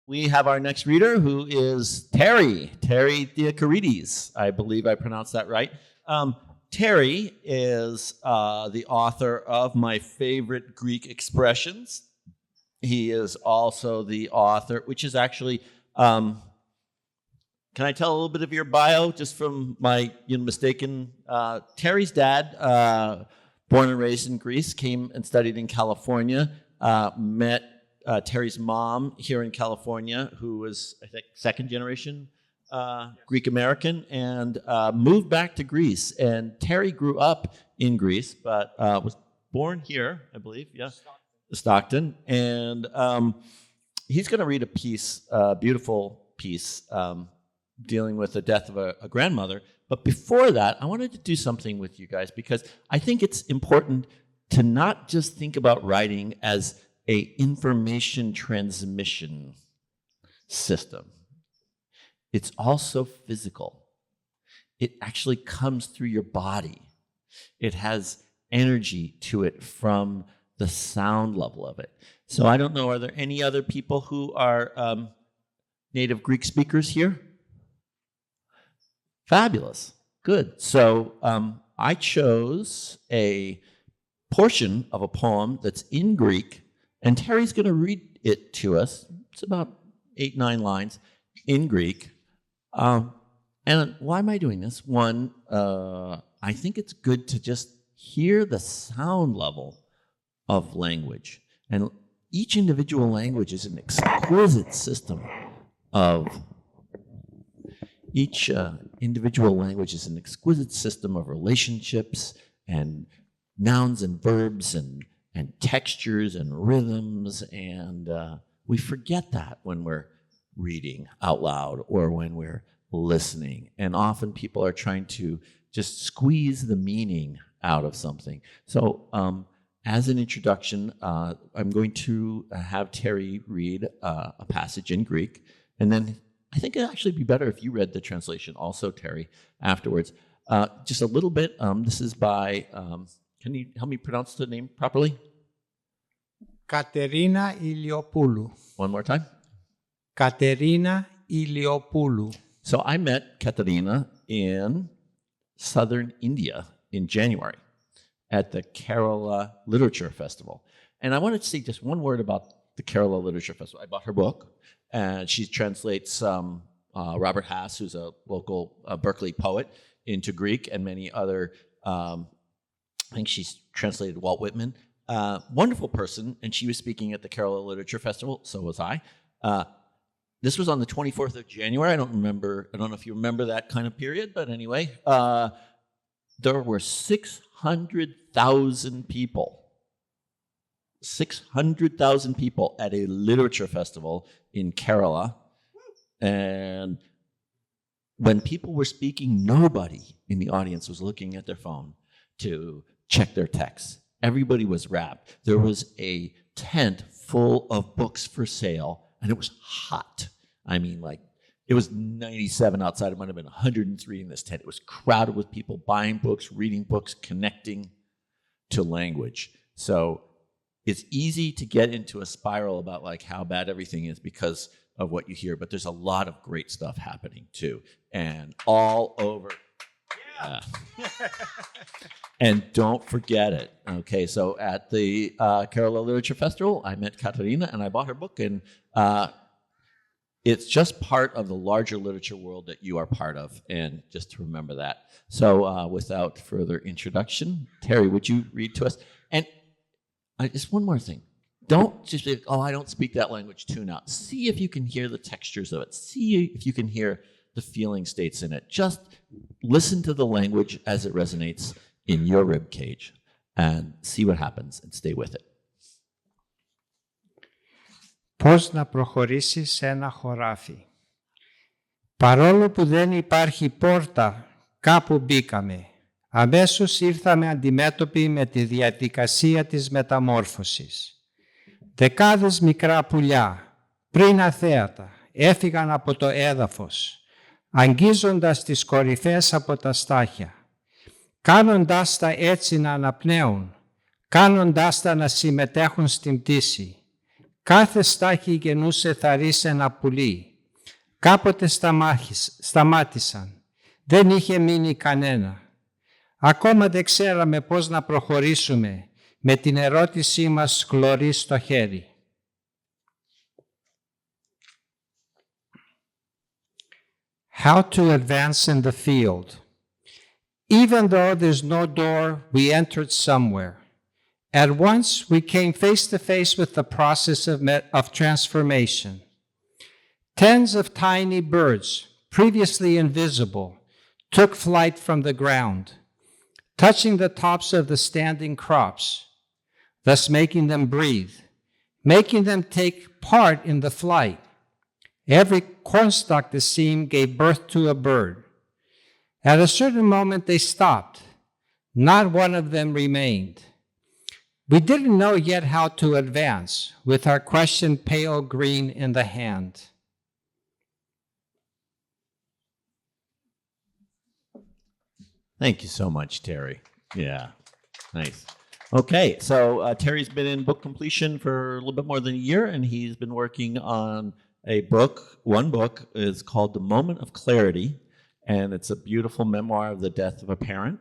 we have our next reader, who is Terry Theocharides. I believe I pronounced that right. Terry is the author of my favorite Greek expressions. He is also the author, which is actually, can I tell a little bit of your bio just from my mistaken? Terry's dad, born and raised in Greece, came and studied in California, met Terry's mom here in California, who was, I think, second generation Greek American, and moved back to Greece. And Terry grew up in Greece, but was born here, I believe, yeah, Stockton. And he's going to read a piece, a beautiful piece, dealing with the death of a grandmother. But before that, I wanted to do something with you guys, because I think it's important to not just think about writing as a information transmission system. It's also physical. It actually comes through your body. It has energy to it from the sound level of it. So I don't know, are there any other people who are native Greek speakers here? Fabulous. Good. So I chose a portion of a poem that's in Greek, and Terry's going to read it to us. It's about 8-9 lines in Greek. And why am I doing this? One, I think it's good to just hear the sound level of language. And each individual language is an exquisite system of relationships and nouns and verbs and textures and rhythms, and we forget that when we're reading out loud or when we're listening. And often people are trying to just squeeze the meaning out of something. So as an introduction, I'm going to have Terry read a passage in Greek, and then I think it'd actually be better if you read the translation also, Terry, afterwards. Just a little bit. This is by, can you help me pronounce the name properly? Katerina Iliopoulou. One more time. Katerina Iliopoulou. So I met Katerina in southern India in January at the Kerala Literature Festival. And I wanted to say just one word about the Kerala Literature Festival. I bought her book, and she translates Robert Hass, who's a local Berkeley poet, into Greek, and many other, I think she's translated Walt Whitman. Wonderful person, and she was speaking at the Kerala Literature Festival, so was I. This was on the 24th of January. I don't know if you remember that kind of period, but anyway, there were 600,000 people. 600,000 people at a literature festival in Kerala. And when people were speaking, nobody in the audience was looking at their phone to check their texts. Everybody was rapt. There was a tent full of books for sale, and it was hot. I mean, like, it was 97 outside. It might have been 103 in this tent. It was crowded with people buying books, reading books, connecting to language. So it's easy to get into a spiral about like how bad everything is because of what you hear, but there's a lot of great stuff happening too, and all over. Yeah. And don't forget it. Okay, so at the Kerala Literature Festival, I met Katerina and I bought her book, and it's just part of the larger literature world that you are part of, and just to remember that. So without further introduction, Terry, would you read to us? And just one more thing. Don't just be, I don't speak that language, tune out. See if you can hear the textures of it. See if you can hear the feeling states in it. Just listen to the language as it resonates in your rib cage and see what happens and stay with it. Πώς να προχωρήσεις σε ένα χωράφι. Παρόλο που δεν υπάρχει πόρτα, κάπου μπήκαμε. Αμέσως ήρθαμε αντιμέτωποι με τη διαδικασία της μεταμόρφωσης. Δεκάδες μικρά πουλιά, πριν αθέατα, έφυγαν από το έδαφος, αγγίζοντας τις κορυφές από τα στάχια, κάνοντάς τα έτσι να αναπνέουν, κάνοντάς τα να συμμετέχουν στην πτήση, Κάθε στάχη γεννούσε θαρρείς ένα πουλί. Κάποτε σταμάτησαν. Δεν είχε μείνει κανένα. Ακόμα δεν ξέραμε πώς να προχωρήσουμε με την ερώτησή μας σκλωρή στο χέρι. How to advance in the field. Even though there's no door, we entered somewhere. At once, we came face to face with the process of transformation. Tens of tiny birds, previously invisible, took flight from the ground, touching the tops of the standing crops, thus making them breathe, making them take part in the flight. Every cornstalk, it seemed, gave birth to a bird. At a certain moment, they stopped. Not one of them remained. We didn't know yet how to advance, with our question pale green in the hand. Thank you so much, Terry. Yeah, nice. Okay, so Terry's been in book completion for a little bit more than a year, and he's been working on a book. One book is called The Moment of Clarity, and it's a beautiful memoir of the death of a parent,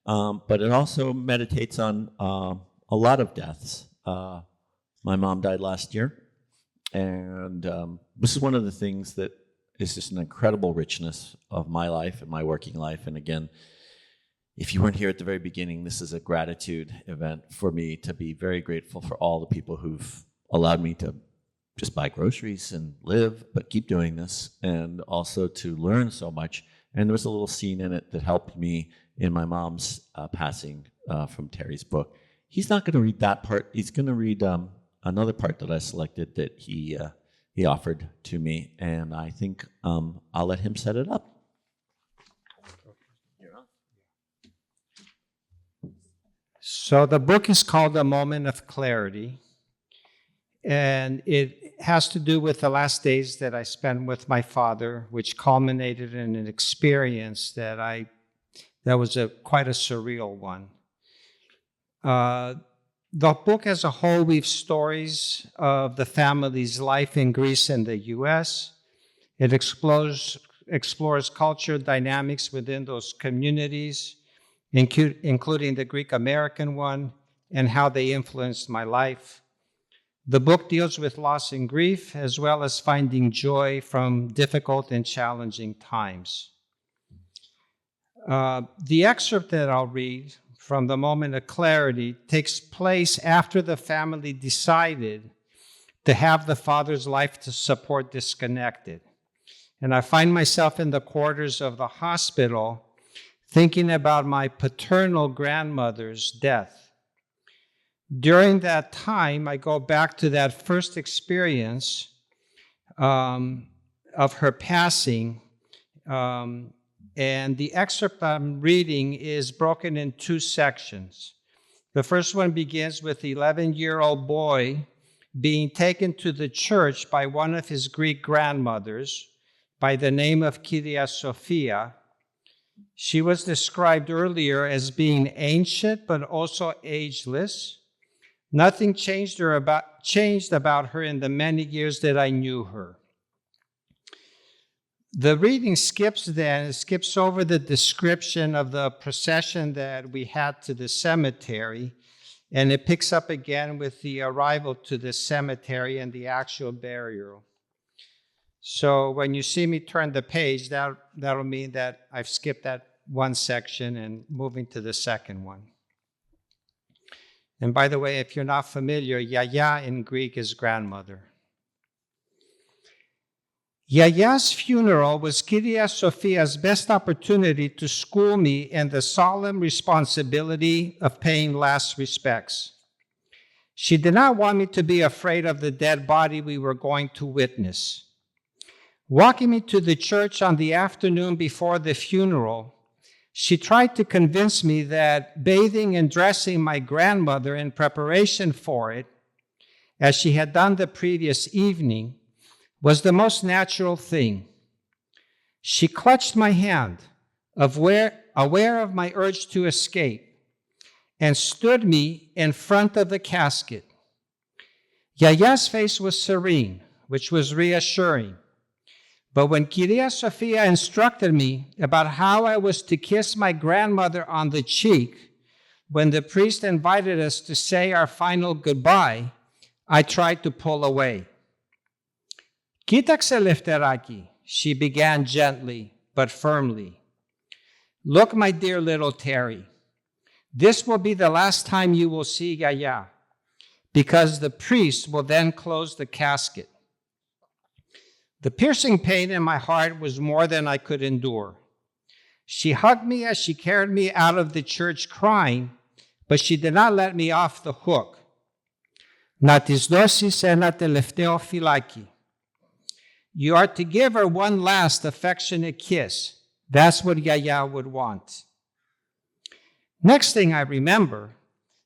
but it also meditates on a lot of deaths. My mom died last year, and this is one of the things that is just an incredible richness of my life and my working life. And again, if you weren't here at the very beginning, this is a gratitude event for me to be very grateful for all the people who've allowed me to just buy groceries and live, but keep doing this, and also to learn so much. And there was a little scene in it that helped me in my mom's passing from Terry's book. He's not going to read that part. He's going to read another part that I selected that he offered to me, and I think I'll let him set it up. So the book is called A Moment of Clarity, and it has to do with the last days that I spent with my father, which culminated in an experience that was quite a surreal one. The book as a whole weaves stories of the family's life in Greece and the US. It explores culture dynamics within those communities, including the Greek American one, and how they influenced my life. The book deals with loss and grief, as well as finding joy from difficult and challenging times. The excerpt that I'll read from The Moment of Clarity takes place after the family decided to have the father's life support disconnected. And I find myself in the quarters of the hospital thinking about my paternal grandmother's death. During that time, I go back to that first experience of her passing, and the excerpt I'm reading is broken in two sections. The first one begins with the 11-year-old boy being taken to the church by one of his Greek grandmothers by the name of Kyria Sophia. She was described earlier as being ancient but also ageless. Nothing changed about her in the many years that I knew her. The reading skips over the description of the procession that we had to the cemetery, and it picks up again with the arrival to the cemetery and the actual burial. So when you see me turn the page, that'll mean that I've skipped that one section and moving to the second one. And by the way, if you're not familiar, Yaya in Greek is grandmother. Yaya's funeral was Kyria Sophia's best opportunity to school me in the solemn responsibility of paying last respects. She did not want me to be afraid of the dead body we were going to witness. Walking me to the church on the afternoon before the funeral, she tried to convince me that bathing and dressing my grandmother in preparation for it, as she had done the previous evening, was the most natural thing. She clutched my hand, aware of my urge to escape, and stood me in front of the casket. Yaya's face was serene, which was reassuring. But when Kyria Sophia instructed me about how I was to kiss my grandmother on the cheek when the priest invited us to say our final goodbye, I tried to pull away. Κοίταξε, Lefteraki, she began gently but firmly. Look, my dear little Terry, this will be the last time you will see Yaya, because the priest will then close the casket. The piercing pain in my heart was more than I could endure. She hugged me as she carried me out of the church crying, but she did not let me off the hook. Να της δώσεις ένα τελευταίο φυλάκι. You are to give her one last affectionate kiss. That's what Yaya would want. Next thing I remember,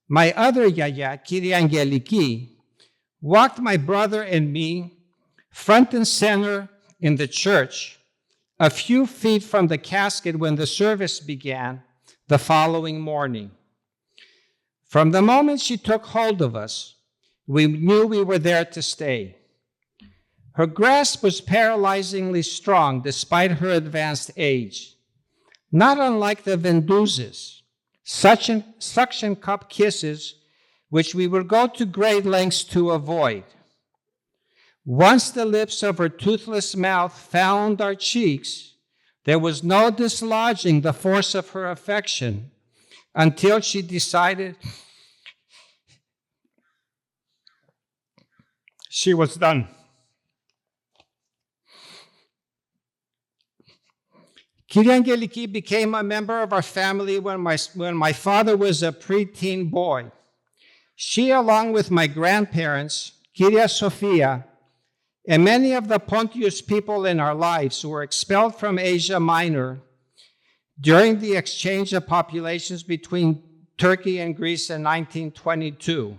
my other Yaya, Kyria Angeliki, walked my brother and me front and center in the church, a few feet from the casket when the service began the following morning. From the moment she took hold of us, we knew we were there to stay. Her grasp was paralyzingly strong despite her advanced age, not unlike the Venduzes, suction cup kisses which we would go to great lengths to avoid. Once the lips of her toothless mouth found our cheeks, there was no dislodging the force of her affection until she decided she was done. Kyria Angeliki became a member of our family when my father was a preteen boy. She, along with my grandparents, Kyria Sophia, and many of the Pontius people in our lives were expelled from Asia Minor during the exchange of populations between Turkey and Greece in 1922.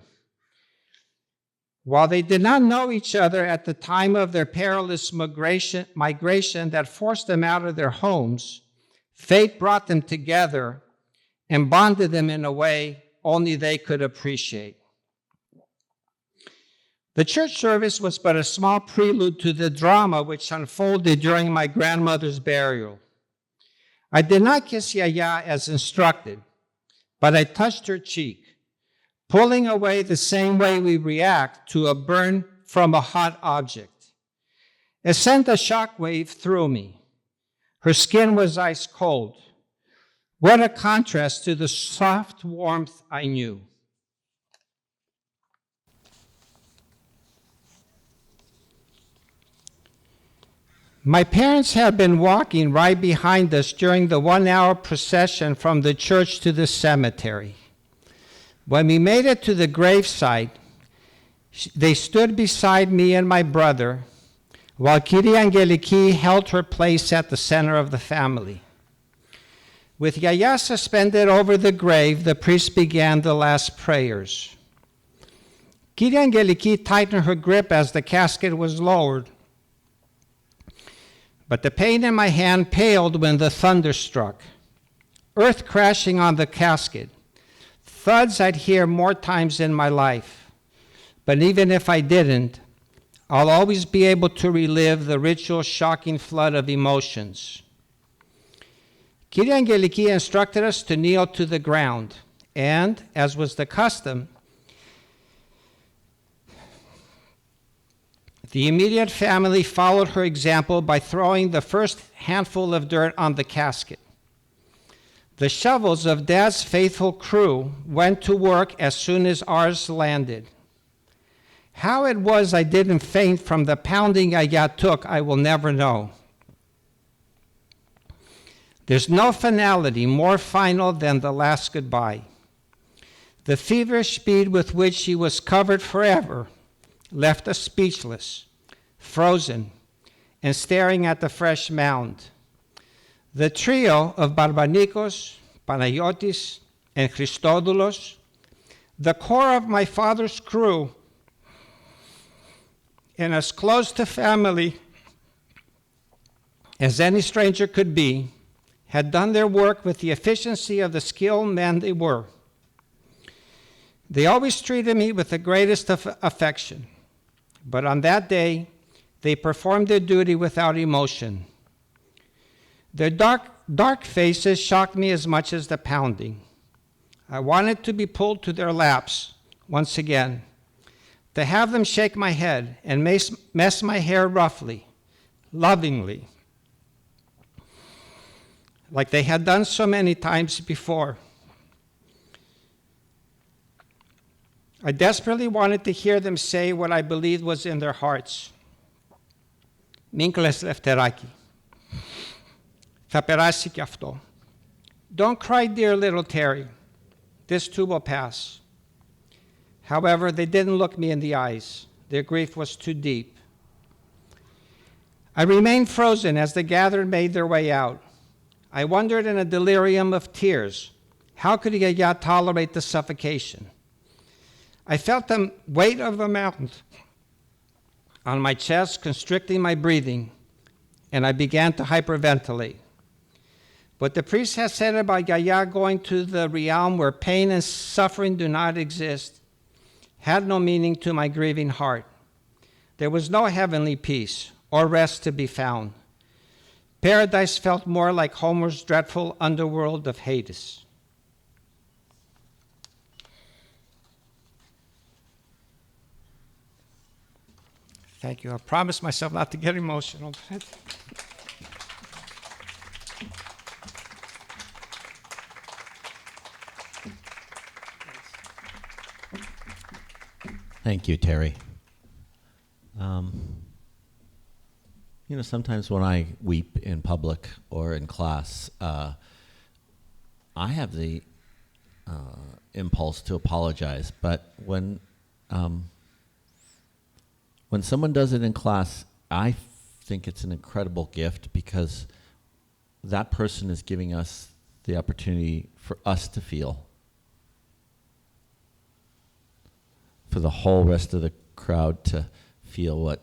While they did not know each other at the time of their perilous migration that forced them out of their homes, fate brought them together and bonded them in a way only they could appreciate. The church service was but a small prelude to the drama which unfolded during my grandmother's burial. I did not kiss Yaya as instructed, but I touched her cheek, pulling away the same way we react to a burn from a hot object. It sent a shockwave through me. Her skin was ice cold. What a contrast to the soft warmth I knew. My parents had been walking right behind us during the 1-hour procession from the church to the cemetery. When we made it to the gravesite, they stood beside me and my brother, while Kyria Angeliki held her place at the center of the family. With Yaya suspended over the grave, the priest began the last prayers. Kyria Angeliki tightened her grip as the casket was lowered, but the pain in my hand paled when the thunder struck. Earth crashing on the casket, thuds I'd hear more times in my life. But even if I didn't, I'll always be able to relive the ritual shocking flood of emotions. Kyria Angeliki instructed us to kneel to the ground, and, as was the custom, the immediate family followed her example by throwing the first handful of dirt on the casket. The shovels of Dad's faithful crew went to work as soon as ours landed. How it was I didn't faint from the pounding Yaya took, I will never know. There's no finality more final than the last goodbye. The feverish speed with which she was covered forever left us speechless, frozen, and staring at the fresh mound. The trio of Barbanikos, Panayotis, and Christodoulos, the core of my father's crew, and as close to family as any stranger could be, had done their work with the efficiency of the skilled men they were. They always treated me with the greatest affection. But on that day, they performed their duty without emotion. Their dark faces shocked me as much as the pounding. I wanted to be pulled to their laps once again, to have them shake my head and mess my hair roughly, lovingly, like they had done so many times before. I desperately wanted to hear them say what I believed was in their hearts. Μίκλες λευτεράκι. Θα περάσει κι αυτό. Don't cry, dear little Terry. This too will pass. However, they didn't look me in the eyes. Their grief was too deep. I remained frozen as the gathered made their way out. I wondered in a delirium of tears, how could Yaya tolerate the suffocation? I felt the weight of a mountain on my chest, constricting my breathing, and I began to hyperventilate. What the priest had said about Yaya going to the realm where pain and suffering do not exist had no meaning to my grieving heart. There was no heavenly peace or rest to be found. Paradise felt more like Homer's dreadful underworld of Hades. Thank you. I promised myself not to get emotional. Thank you, Terry. Sometimes when I weep in public or in class, I have the impulse to apologize. But when someone does it in class, I think it's an incredible gift because that person is giving us the opportunity for us to feel. For the whole rest of the crowd to feel what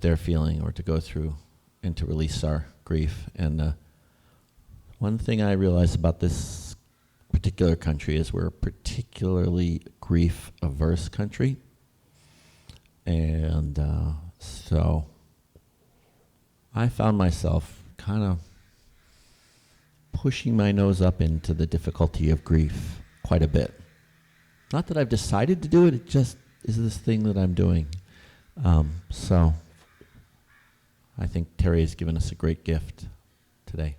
they're feeling or to go through and to release our grief. And one thing I realize about this particular country is we're a particularly grief-averse country. And so I found myself kind of pushing my nose up into the difficulty of grief quite a bit. Not that I've decided to do it, it just is this thing that I'm doing. So I think Terry has given us a great gift today.